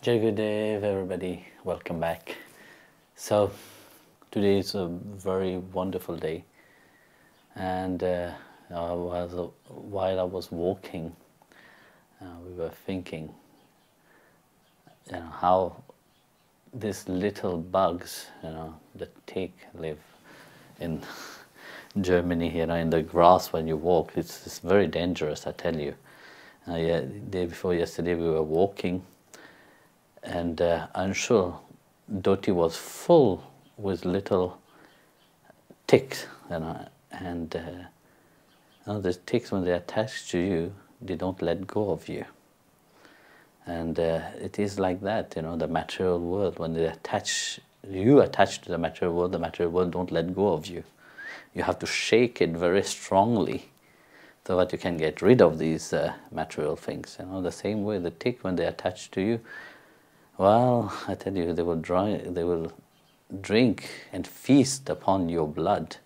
Jai Gurudev, everybody, welcome back. So, today is a very wonderful day, and while I was walking, we were thinking, how these little bugs, that live in Germany, in the grass when you walk. It's very dangerous, I tell you. Yeah, day before yesterday we were walking, and I'm sure Doti was full with little ticks, and the ticks, when they attach to you, they don't let go of you. And it is like that, the material world. When you attach to the material world don't let go of you. You have to shake it very strongly so that you can get rid of these material things. The same way the tick, when they attach to you, well, I tell you, they will drink and feast upon your blood.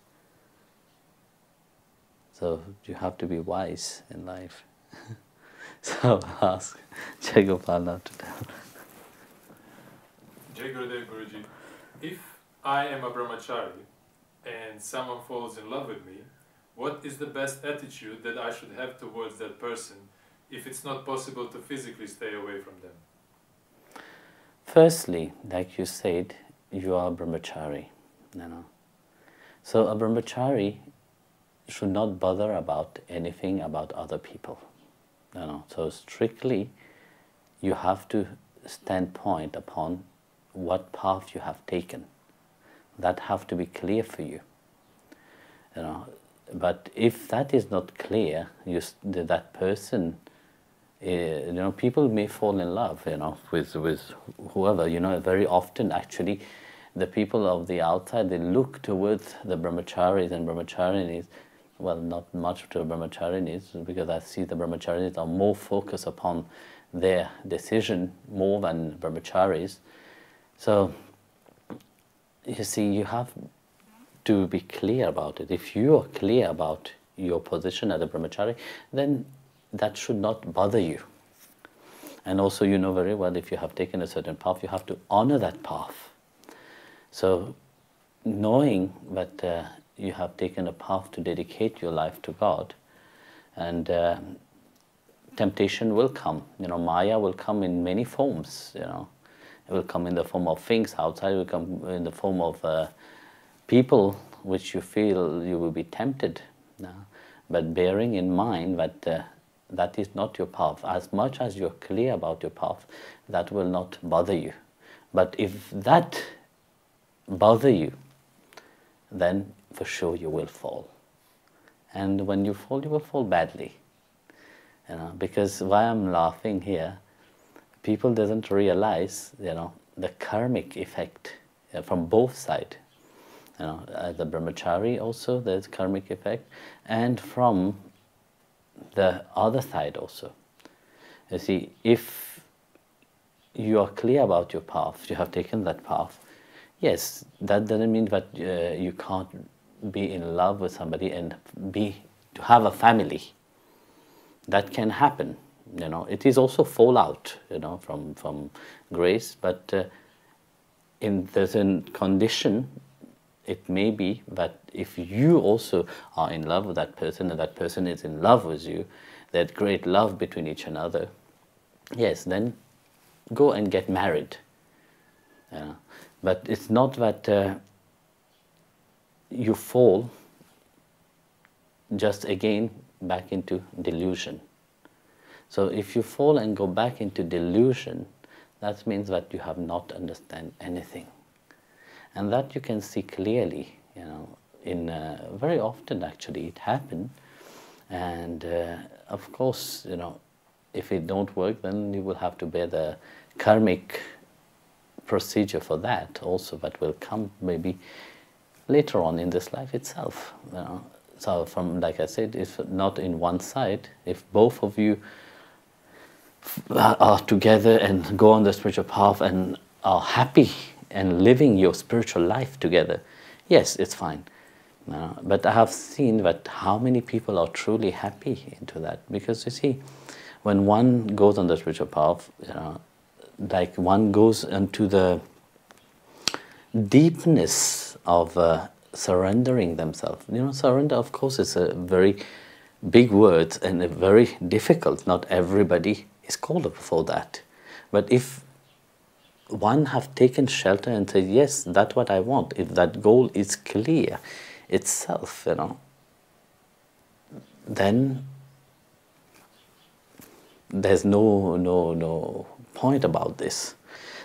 So you have to be wise in life. So I'll ask Jai Gopal now to tell. Jai Gurudev Guruji, if I am a brahmachari and someone falls in love with me, what is the best attitude that I should have towards that person if it's not possible to physically stay away from them? Firstly, like you said, you are a brahmachari. So a brahmachari should not bother about anything about other people. So strictly, you have to stand point upon what path you have taken. That have to be clear for you. But if that is not clear, that person, people may fall in love, with whoever. Very often, actually, the people of the outside, they look towards the brahmacharis and brahmacharinis. Well, not much to brahmacharinis, because I see the brahmacharinis are more focused upon their decision more than brahmacharis. So, you see, you have to be clear about it. If you are clear about your position as a brahmachari, then that should not bother you. And also, you know very well, if you have taken a certain path, you have to honor that path. So, knowing that you have taken a path to dedicate your life to God, and temptation will come. Maya will come in many forms. It will come in the form of things outside. It will come in the form of people which you feel you will be tempted. But bearing in mind that that is not your path. As much as you're clear about your path, that will not bother you. But if that bother you, then for sure you will fall. And when you will fall badly. Because why I'm laughing here, people doesn't realize, the karmic effect from both sides. As a brahmachari also, there's karmic effect, and from the other side also. You see, if you are clear about your path, you have taken that path, yes, that doesn't mean that you can't be in love with somebody and to have a family. That can happen. It is also fallout, from grace, but in certain condition, it may be that if you also are in love with that person and that person is in love with you, that great love between each other, yes, then go and get married. But it's not that you fall just again back into delusion. So if you fall and go back into delusion, that means that you have not understand anything. And that you can see clearly, in very often actually it happens. And of course, if it don't work, then you will have to bear the karmic procedure for that also, that will come maybe later on in this life itself. So from, like I said, if not in one side, if both of you are together and go on the spiritual path and are happy and living your spiritual life together, yes, it's fine. But I have seen that how many people are truly happy into that. Because you see, when one goes on the spiritual path, like one goes into the deepness of surrendering themselves. You know, surrender, of course, is a very big word and a very difficult. Not everybody is called up for that. But if one have taken shelter and said, yes, that's what I want, if that goal is clear itself, you know, then there's no point about this.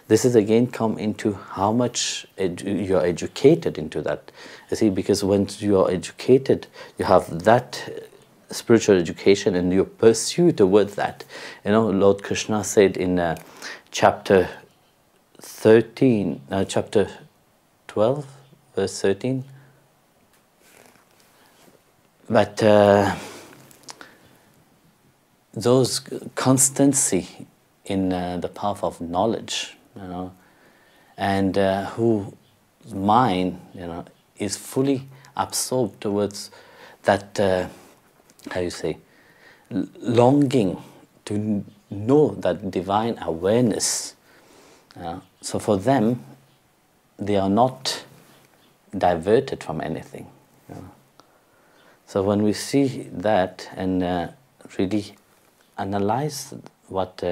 This is again come into how much you're educated into that. You see, because once you're educated, you have that spiritual education and you pursue towards that. You know, Lord Krishna said in chapter 13, chapter 12, verse 13, but those constancy in the path of knowledge, you know, and whose mind, you know, is fully absorbed towards that, how you say, longing to know that divine awareness. So for them, they are not diverted from anything. You know. So when we see that and really analyze what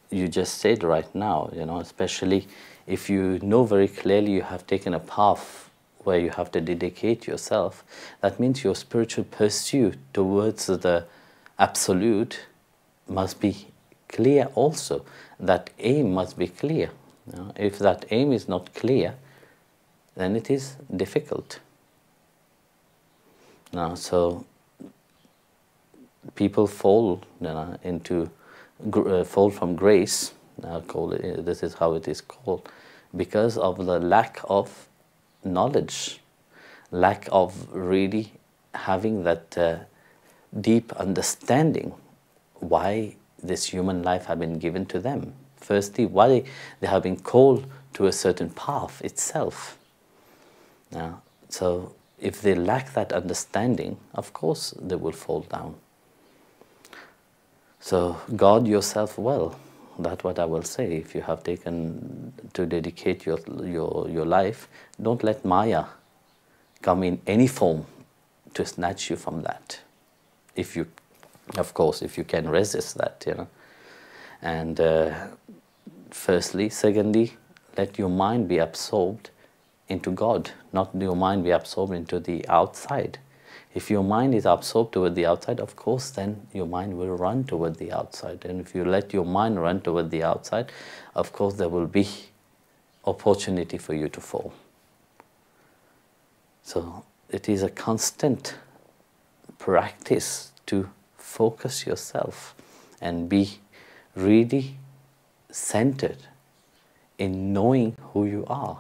you just said right now, you know, especially if you know very clearly you have taken a path where you have to dedicate yourself, that means your spiritual pursuit towards the absolute must be clear also. That aim must be clear. You know, if that aim is not clear, then it is difficult. Now, so people fall, you know, into fall from grace. This is how it is called, because of the lack of knowledge, lack of really having that deep understanding why this human life have been given to them. Firstly, why they have been called to a certain path itself. So if they lack that understanding, of course they will fall down. So guard yourself well. That's what I will say. If you have taken to dedicate your life, don't let Maya come in any form to snatch you from that. If you, of course, if you can resist that, you know. And firstly, secondly, let your mind be absorbed into God, not your mind be absorbed into the outside. If your mind is absorbed toward the outside, of course, then your mind will run toward the outside. And if you let your mind run toward the outside, of course, there will be opportunity for you to fall. So it is a constant practice to focus yourself and be really centered in knowing who you are.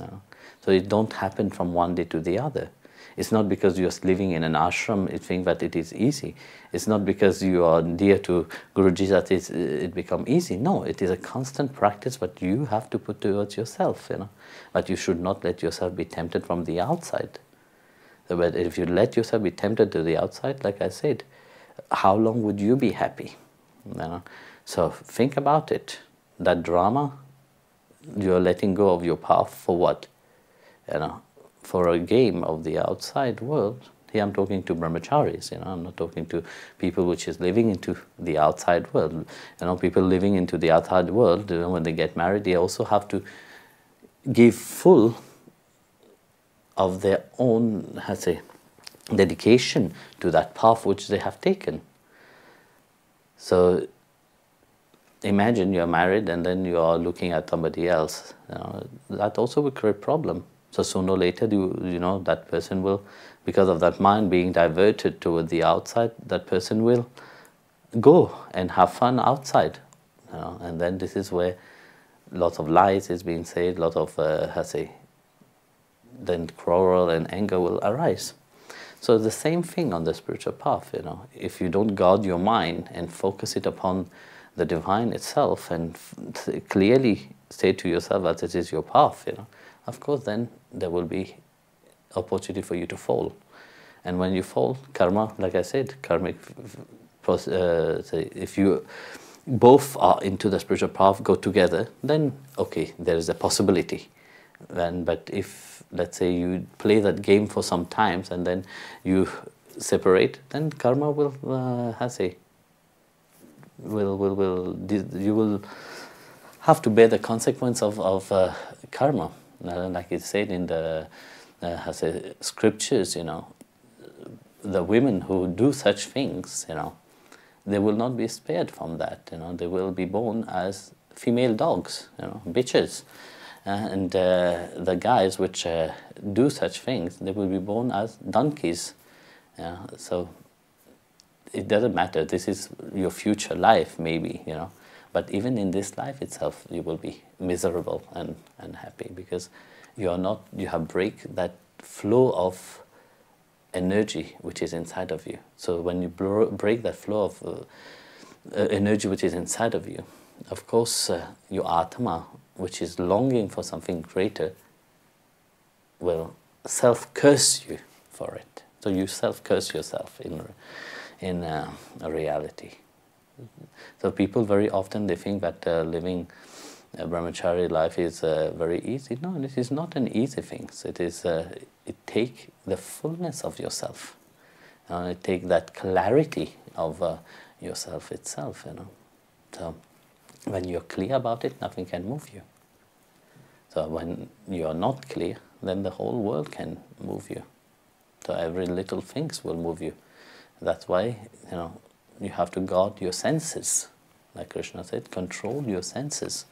You know? So it don't happen from one day to the other. It's not because you're living in an ashram, you think that it is easy. It's not because you are dear to Guruji that it become easy. No, it is a constant practice, but you have to put towards yourself, you know. But you should not let yourself be tempted from the outside. So, but if you let yourself be tempted to the outside, like I said, how long would you be happy? You know? So think about it. That drama, you're letting go of your path for what? You know, for a game of the outside world. Here I'm talking to brahmacharis, you know, I'm not talking to people which is living into the outside world. You know, people living into the outside world, you know, when they get married, they also have to give full of their own, how to say, dedication to that path which they have taken. So imagine you're married and then you are looking at somebody else. You know, that also will create a problem. So sooner or later, you know, that person will, because of that mind being diverted toward the outside, that person will go and have fun outside. You know, and then this is where lots of lies is being said, lot of, how to say, then quarrel and anger will arise. So the same thing on the spiritual path, you know. If you don't guard your mind and focus it upon the divine itself and clearly say to yourself that it is your path, you know, of course then there will be opportunity for you to fall. And when you fall, karma, like I said, karmic, if you both are into the spiritual path, go together, then okay, there is a possibility. But if, let's say, you play that game for some times and then you separate, then karma will, you will have to bear the consequence of karma. Like it said in the scriptures, the women who do such things, they will not be spared from that. They will be born as female dogs, bitches. And the guys which do such things, they will be born as donkeys. So it doesn't matter. This is your future life, maybe, But even in this life itself, you will be miserable and unhappy because you have break that flow of energy which is inside of you. So when you break that flow of energy which is inside of you, of course your Atma, which is longing for something greater, will self-curse you for it. So you self-curse yourself in a reality. So people very often, they think that living a brahmachari life is very easy. No, it is not an easy thing. It is. It takes the fullness of yourself. It takes that clarity of yourself itself. So when you're clear about it, nothing can move you. So when you are not clear, then the whole world can move you. So every little things will move you. That's why you have to guard your senses. Like Krishna said, control your senses.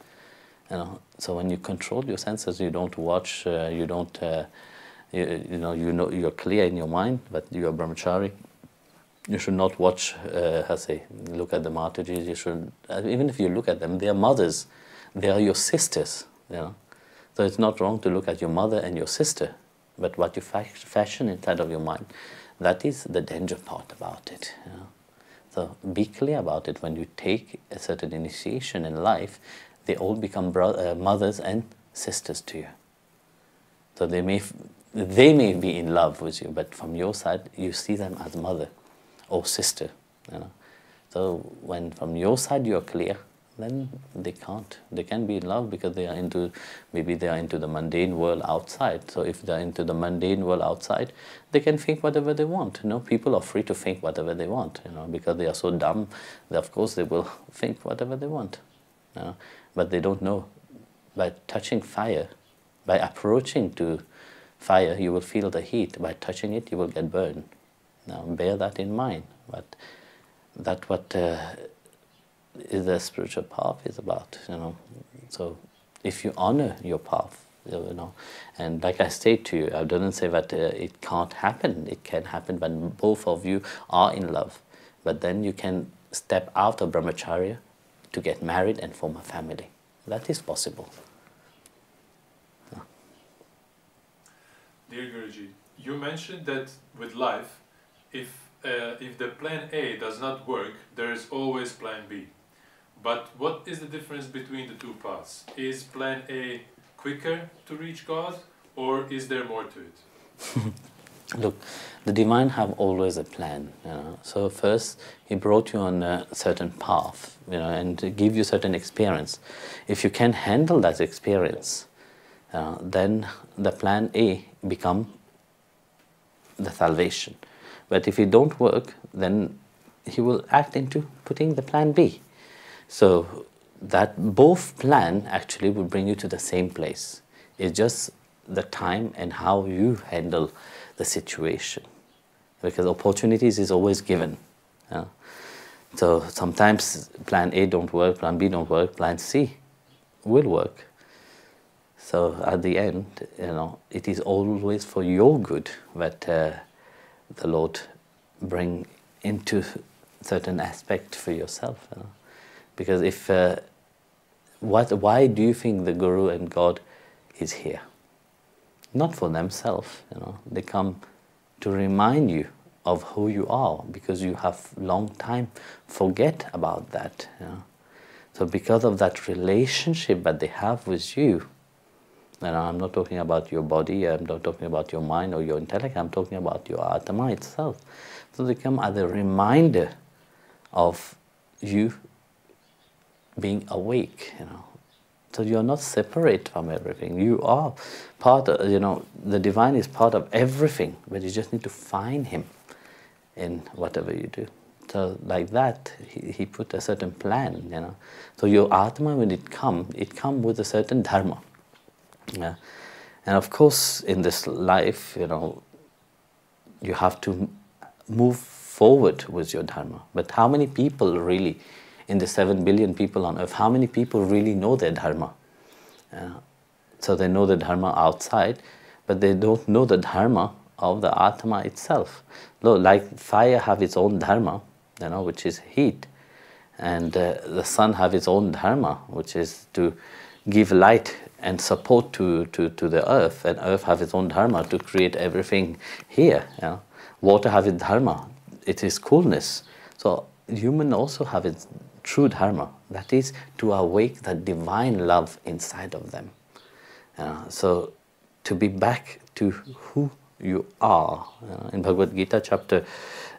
So when you control your senses, you don't watch, you don't, you're clear in your mind, but you're a brahmachari. You should not watch, look at the Matajis. You should, even if you look at them, they are mothers. They are your sisters. So it's not wrong to look at your mother and your sister, but what you fashion inside of your mind, that is the danger part about it. So be clear about it. When you take a certain initiation in life, they all become mothers and sisters to you. So they may be in love with you, but from your side, you see them as mother or sister. So when from your side you're clear, then they can't. They can be in love because they are maybe they are into the mundane world outside. So if they're into the mundane world outside, they can think whatever they want. People are free to think whatever they want. Because they are so dumb, of course they will think whatever they want. But they don't know. By touching fire, by approaching to fire, you will feel the heat. By touching it, you will get burned. Now bear that in mind. But that's what is the spiritual path is about. So if you honor your path, and like I said to you, I didn't say that it can't happen. It can happen when both of you are in love. But then you can step out of brahmacharya to get married and form a family. That is possible. Dear Guruji, you mentioned that with life, if the plan A does not work, there is always plan B. But what is the difference between the two paths? Is plan A quicker to reach God, or is there more to it? Look, the divine have always a plan. So first, he brought you on a certain path, and give you certain experience. If you can handle that experience, then the plan A become the salvation. But if it don't work, then he will act into putting the plan B. So that both plan actually will bring you to the same place. It's just the time and how you handle the situation. Because opportunities is always given. So sometimes plan A don't work, plan B don't work, plan C will work. So at the end, it is always for your good that the Lord bring into certain aspect for yourself. Because if why do you think the Guru and God is here? Not for themselves, They come to remind you of who you are, because you have long time forget about that. So because of that relationship that they have with you, and I'm not talking about your body, I'm not talking about your mind or your intellect, I'm talking about your Atma itself. So they come as a reminder of you being awake, you know. So you are not separate from everything. You are part of, you know, the divine is part of everything, but you just need to find him in whatever you do. So like that, he put a certain plan, you know. So your Atma, when it come with a certain dharma. Yeah. And of course, in this life, you know, you have to move forward with your dharma. But how many people really, in the 7 billion people on earth, how many people really know their dharma? So they know the dharma outside, but they don't know the dharma of the Atma itself. Like fire have its own dharma, you know, which is heat, and the sun have its own dharma, which is to give light and support to the earth, and earth have its own dharma to create everything here. You know? Water have its dharma, it is coolness. So human also have its true dharma, that is to awake the divine love inside of them. So to be back to who you are. In Bhagavad Gita chapter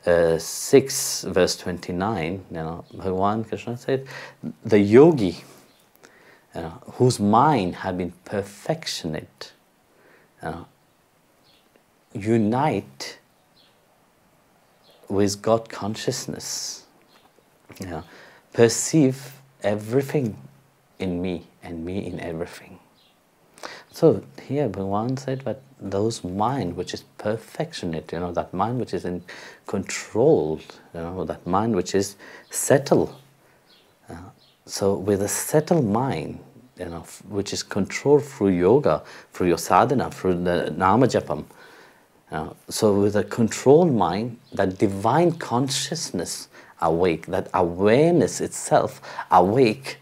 6 verse 29, you know, Bhagavan Krishna said, the yogi whose mind had been perfectionate unite with God consciousness, you know, perceive everything in me and me in everything. So here Bhagavan said that those mind which is perfectionate, you know, that mind which is in controlled, you know, that mind which is settled. So with a settled mind, you know, which is controlled through yoga, through your sadhana, through the nama japam. So with a controlled mind, that divine consciousness awake, that awareness itself awake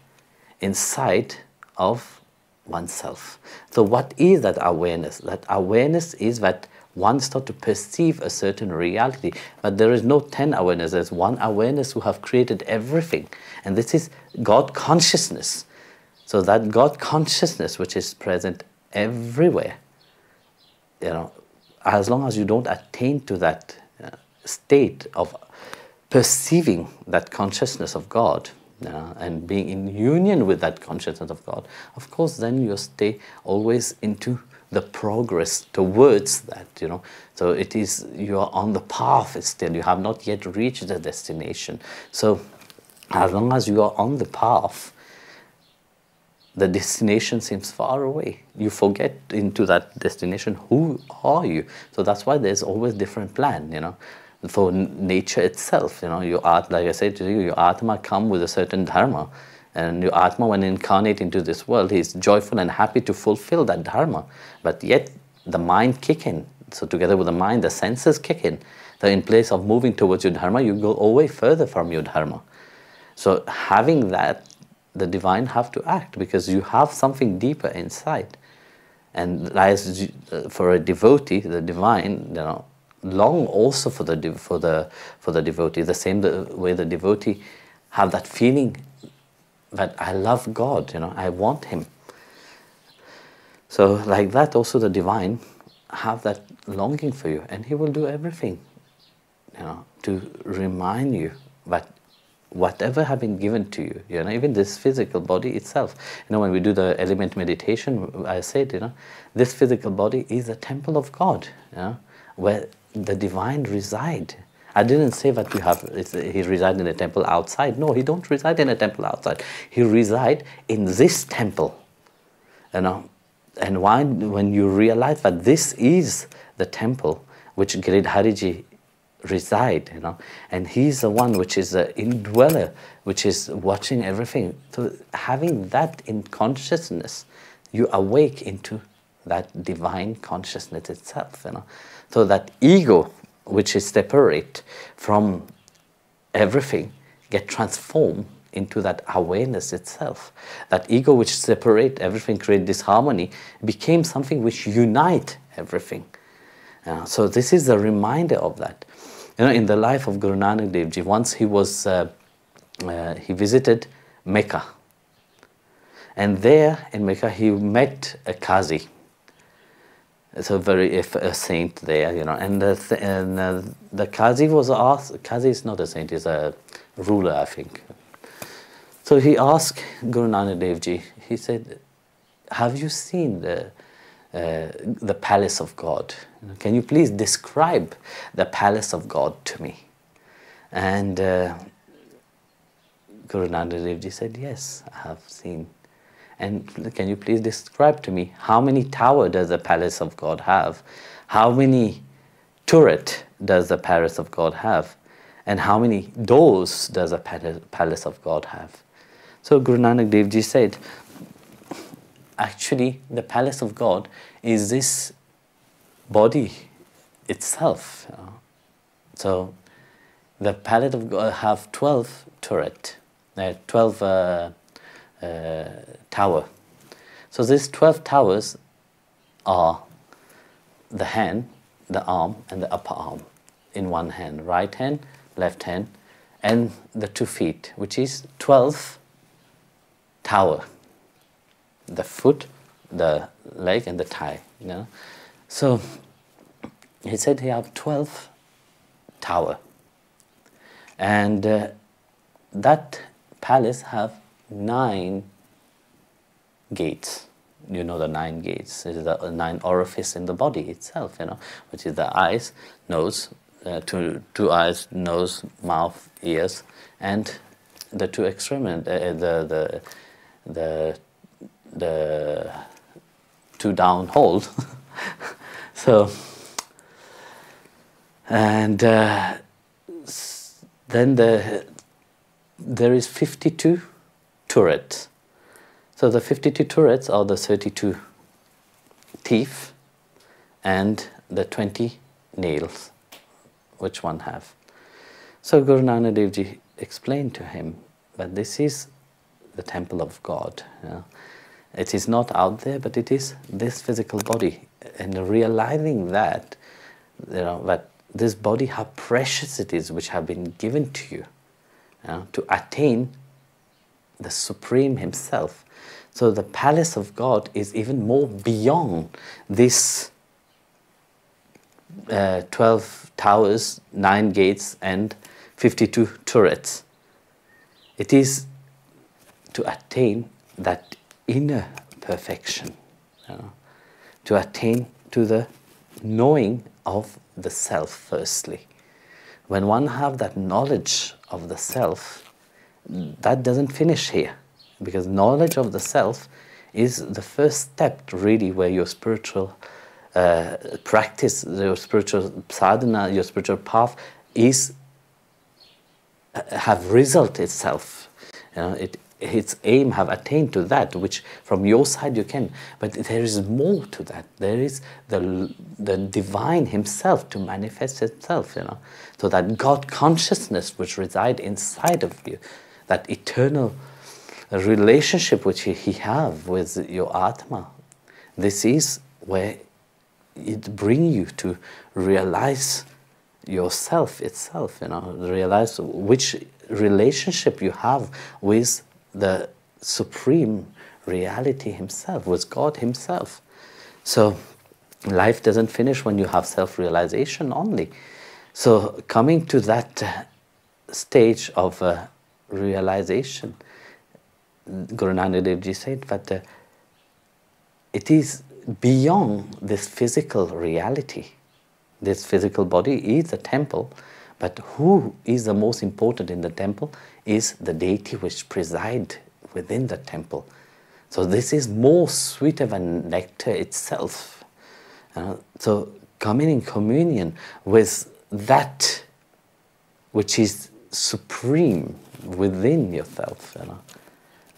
inside of oneself. So what is that awareness? That awareness is that one starts to perceive a certain reality, but there is no 10 awareness. There's one awareness who have created everything, and this is God consciousness. So that God consciousness which is present everywhere, you know, as long as you don't attain to that state of perceiving that consciousness of God, and being in union with that consciousness of God, of course then you stay always into the progress towards that, you know. So it is, you are on the path still, you have not yet reached the destination. So as long as you are on the path, the destination seems far away. You forget into that destination, who are you? So that's why there's always different plan, you know. For nature itself, you know, your art, like I said to you, your Atma come with a certain dharma, and your Atma, when incarnate into this world, he is joyful and happy to fulfill that dharma. But yet the mind kick in. So together with the mind, the senses kick in. So in place of moving towards your dharma, you go away further from your dharma. So having that, the divine have to act, because you have something deeper inside. And as for a devotee, the divine, you know, long also for the devotee, the same way the devotee have that feeling that I love God, you know, I want him. So like that also the divine have that longing for you, and he will do everything, you know, to remind you that whatever have been given to you, you know, even this physical body itself. You know, when we do the element meditation, I said, you know, this physical body is a temple of God, you know, where the divine reside. I didn't say that he reside in a temple outside. No, he don't reside in a temple outside. He reside in this temple, you know. And when you realize that this is the temple which Giridhariji reside, you know, and he's the one which is the indweller, which is watching everything. So having that in consciousness, you awake into that divine consciousness itself, you know. So that ego, which is separate from everything, get transformed into that awareness itself. That ego which separate everything, create disharmony, became something which unite everything. So this is the reminder of that. You know, in the life of Guru Nanak Dev Ji, once he was, he visited Mecca. And there in Mecca he met a Qazi. It's a saint there, you know, and the Qazi was asked. Qazi is not a saint; he's a ruler, I think. So So he asked Guru Nanak Dev Ji, he said, have you seen the palace of God? Can you please describe the palace of God to me? And Guru Nanak Dev Ji said, yes, I have seen. And can you please describe to me how many towers does the palace of God have? How many turret does the palace of God have? And how many doors does the palace of God have? So Guru Nanak Dev Ji said, actually the palace of God is this body itself. So the palace of God have 12 turret, 12 tower. So these 12 towers are the hand, the arm, and the upper arm in one hand, right hand, left hand, and the 2 feet, which is 12 tower. The foot, the leg, and the thigh. So he said he have 12 tower, and that palace have 9 gates. You know the 9 gates. It is the 9 orifice in the body itself, which is the eyes, nose, two eyes, nose, mouth, ears, and the 2 extremities, the 2 down holes. So, and then there is 52 turrets. So the 52 turrets are the 32 teeth and the 20 nails, which one have. So Guru Nanak Dev Ji explained to him that this is the temple of God. It is not out there, but it is this physical body. And realizing that, that this body, how precious it is, which have been given to you, to attain the Supreme Himself. So the palace of God is even more beyond this 12 towers, 9 gates, and 52 turrets. It is to attain that inner perfection, to attain to the knowing of the self firstly. When one have that knowledge of the self, that doesn't finish here, because knowledge of the self is the first step really where your spiritual practice, your spiritual sadhana, your spiritual path is have result itself. Its aim have attained to that, which from your side you can. But there is more to that. There is the divine Himself to manifest itself, So that God consciousness which reside inside of you, that eternal relationship which He have with your Atma, this is where it brings you to realize yourself itself, realize which relationship you have with the Supreme Reality Himself, with God Himself. So life doesn't finish when you have self-realization only. So coming to that stage of realization, Guru Nanak Dev Ji said that it is beyond this physical reality. This physical body is a temple, but who is the most important in the temple is the deity which preside within the temple. So this is more sweeter than nectar itself. So coming in communion with that which is supreme within yourself.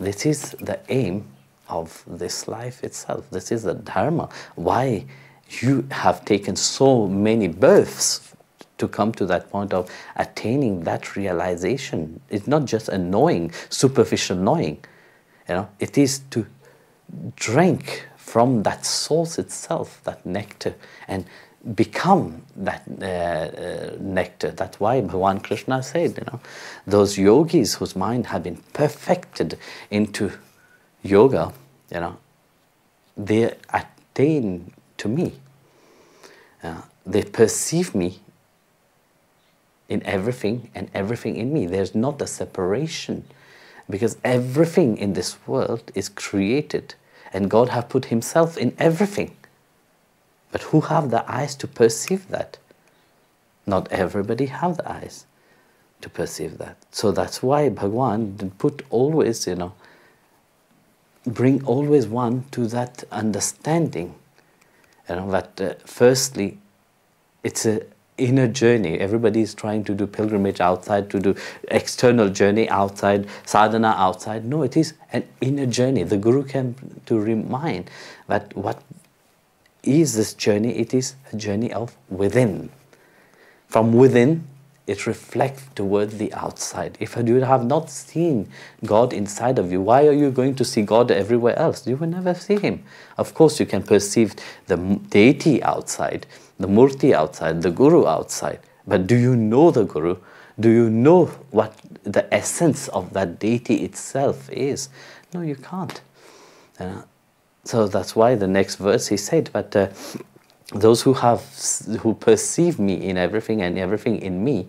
This is the aim of this life itself. This is the dharma. Why you have taken so many births to come to that point of attaining that realization. It's not just a knowing, superficial knowing. It is to drink from that source itself, that nectar, and become that nectar. That's why Bhagavan Krishna said, those yogis whose mind have been perfected into yoga, they attain to me. They perceive me in everything and everything in me. There's not a separation. Because everything in this world is created, and God has put Himself in everything. But who have the eyes to perceive that? Not everybody have the eyes to perceive that. So that's why Bhagwan put always, bring always one to that understanding. That firstly, it's an inner journey. Everybody is trying to do pilgrimage outside, to do external journey outside, sadhana outside. No, it is an inner journey. The Guru came to remind that what is this journey? It is a journey of within. From within, it reflects towards the outside. If you have not seen God inside of you, why are you going to see God everywhere else? You will never see Him. Of course, you can perceive the deity outside, the murti outside, the Guru outside. But do you know the Guru? Do you know what the essence of that deity itself is? No, you can't. So that's why the next verse he said, but those who perceive me in everything and everything in me,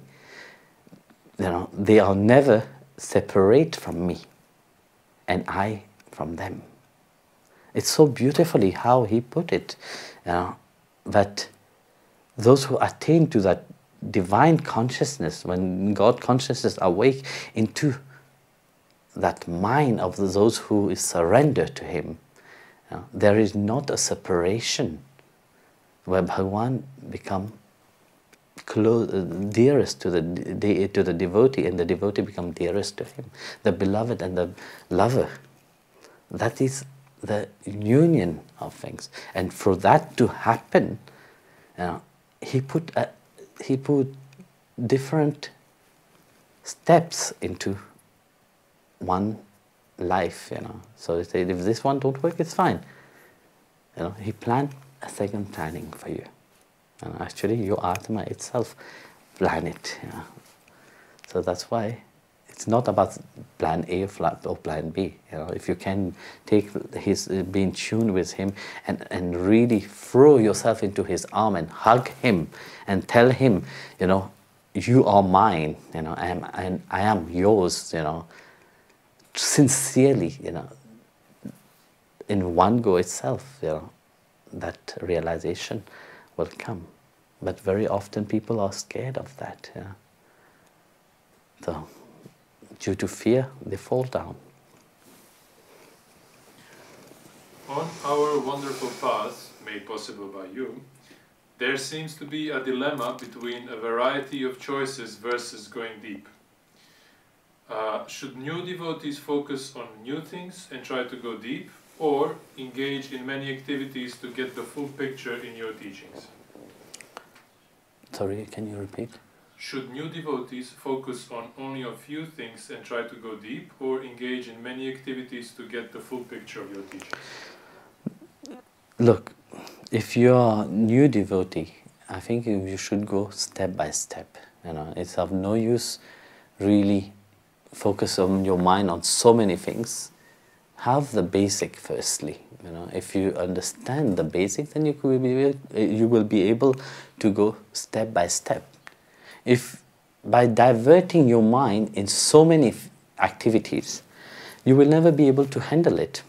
they are never separate from me, and I from them. It's so beautifully how he put it, that those who attain to that divine consciousness, when God consciousness awake into that mind of those who is surrendered to Him, there is not a separation where Bhagwan become dearest to the devotee, and the devotee become dearest to him, the beloved and the lover. That is the union of things, and for that to happen, he put different steps into one life. So he said, if this one don't work, it's fine. He planned a second planning for you. And actually, your Atma itself plan it. So that's why it's not about plan A or plan B. If you can take be in tune with him and really throw yourself into his arm and hug him and tell him, you are mine. I am yours. Sincerely. In one go itself. That realization will come. But very often people are scared of that. So, due to fear, they fall down. On our wonderful path, made possible by you, there seems to be a dilemma between a variety of choices versus going deep. Should new devotees focus on new things and try to go deep, or engage in many activities to get the full picture in your teachings? Sorry, can you repeat? Should new devotees focus on only a few things and try to go deep, or engage in many activities to get the full picture of your teachings? Look, if you are a new devotee, I think you should go step by step. It's of no use really focus on your mind on so many things. Have the basic firstly. If you understand the basic, then you will be able to go step by step. If by diverting your mind in so many activities, you will never be able to handle it.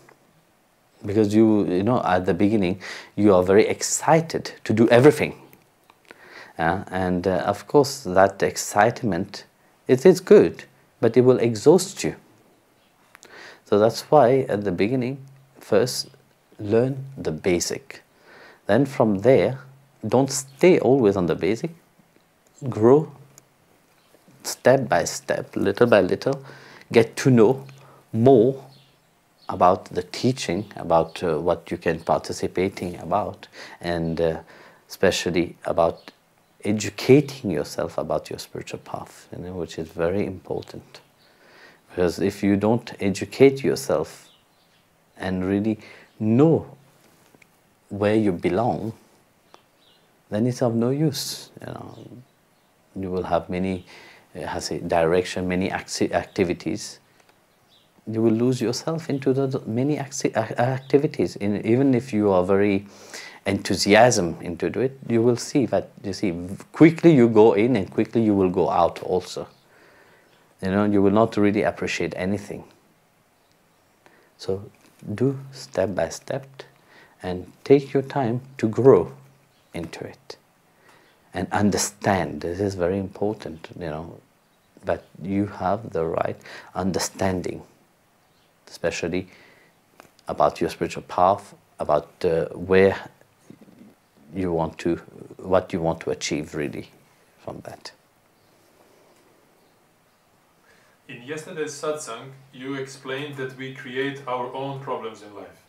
Because at the beginning, you are very excited to do everything. And of course, that excitement, it is good, but it will exhaust you. So that's why at the beginning, first learn the basic. Then from there, don't stay always on the basic. Grow step by step, little by little. Get to know more about the teaching, about what you can participating about, and especially about educating yourself about your spiritual path, which is very important. Because if you don't educate yourself and really know where you belong, then it's of no use. You will have many, direction, many activities. You will lose yourself into the many activities. Even if you are very enthusiasm into it, you will see that, quickly you go in and quickly you will go out also. You will not really appreciate anything. So do step by step and take your time to grow into it. And understand, this is very important, that you have the right understanding, especially about your spiritual path, about where you want to, what you want to achieve really from that. In yesterday's satsang, you explained that we create our own problems in life.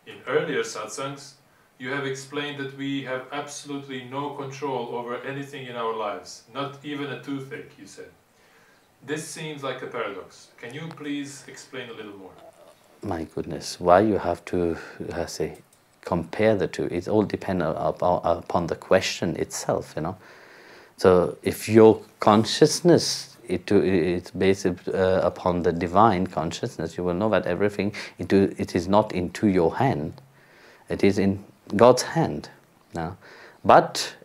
In earlier satsangs, you have explained that we have absolutely no control over anything in our lives, not even a toothache, you said. This seems like a paradox. Can you please explain a little more? My goodness, why you have to, compare the two? It all depends upon the question itself, So if your consciousn's it's based upon the divine consciousness, you will know that everything, it is not into your hand, it is in God's hand. But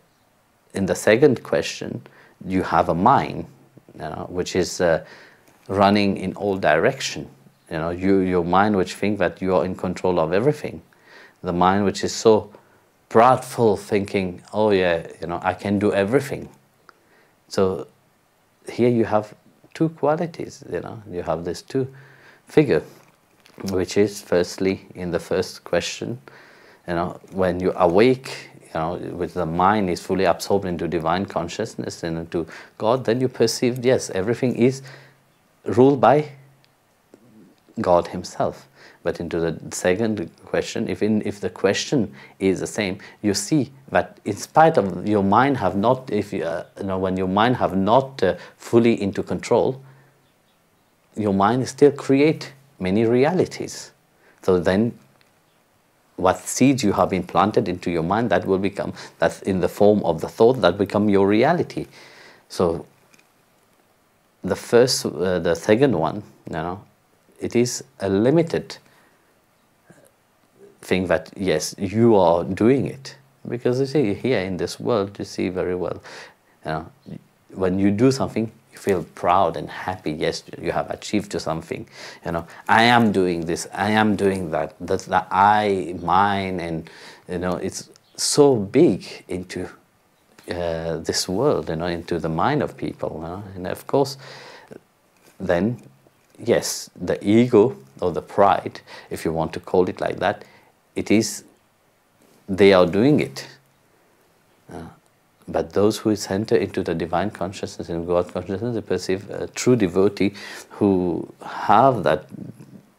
in the second question, you have a mind, which is running in all direction. Your mind which thinks that you are in control of everything. The mind which is so proudful, thinking, oh yeah, I can do everything. So here you have two qualities, you have these two figure, which is firstly in the first question, when you awake, with the mind is fully absorbed into divine consciousness and into God, then you perceive, yes, everything is ruled by God Himself. But into the second question, if the question is the same, you see that in spite of your mind have not, when your mind have not fully into control, your mind still create many realities. So then, what seeds you have been planted into your mind, that will become, that's in the form of the thought, that become your reality. So the second one, it is a limited thing that, yes, you are doing it. Because you see, here in this world, you see very well, when you do something, you feel proud and happy, yes, you have achieved something. I am doing this, I am doing that, that's the I, mine, and it's so big into this world, into the mind of people. And of course, then, yes, the ego or the pride, if you want to call it like that, it is, they are doing it. But those who enter into the divine consciousness and God consciousness, they perceive a true devotee who have that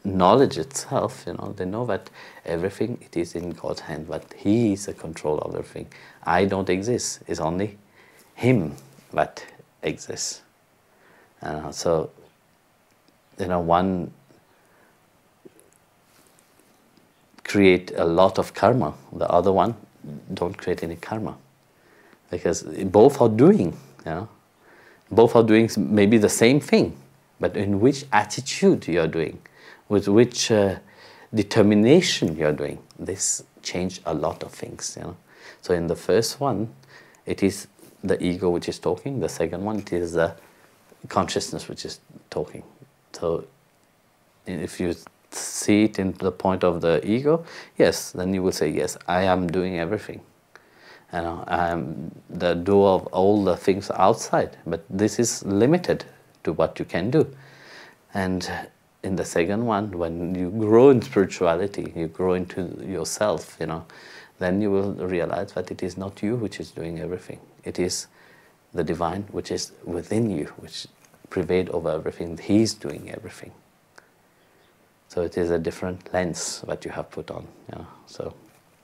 knowledge itself, they know that everything, it is in God's hand, but He is the control of everything. I don't exist, it's only Him that exists. So, one create a lot of karma, the other one don't create any karma. Because both are doing, both are doing maybe the same thing, but in which attitude you are doing, with which determination you are doing, this change a lot of things. So in the first one, it is the ego which is talking. The second one, it is the consciousness which is talking. So if you see it in the point of the ego, yes, then you will say, yes, I am doing everything. I am the doer of all the things outside, but this is limited to what you can do. And in the second one, when you grow in spirituality, you grow into yourself, then you will realize that it is not you which is doing everything. It is the divine which is within you, which prevails over everything. He's doing everything. So it is a different lens that you have put on. So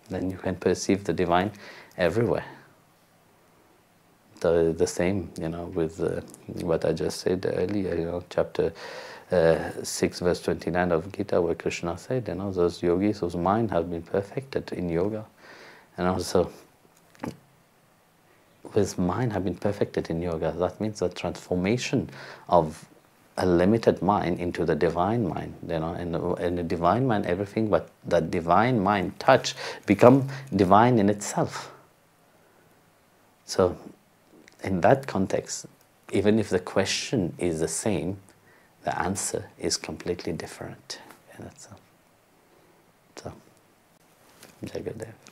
then you can perceive the divine everywhere. The same, with what I just said earlier, chapter 6, verse 29 of Gita, where Krishna said, those yogis whose mind have been perfected in yoga, and also whose mind have been perfected in yoga, that means the transformation of a limited mind into the divine mind, in the divine mind, everything but the divine mind touch become divine in itself. So, in that context, even if the question is the same, the answer is completely different in itself. So, Jagadev.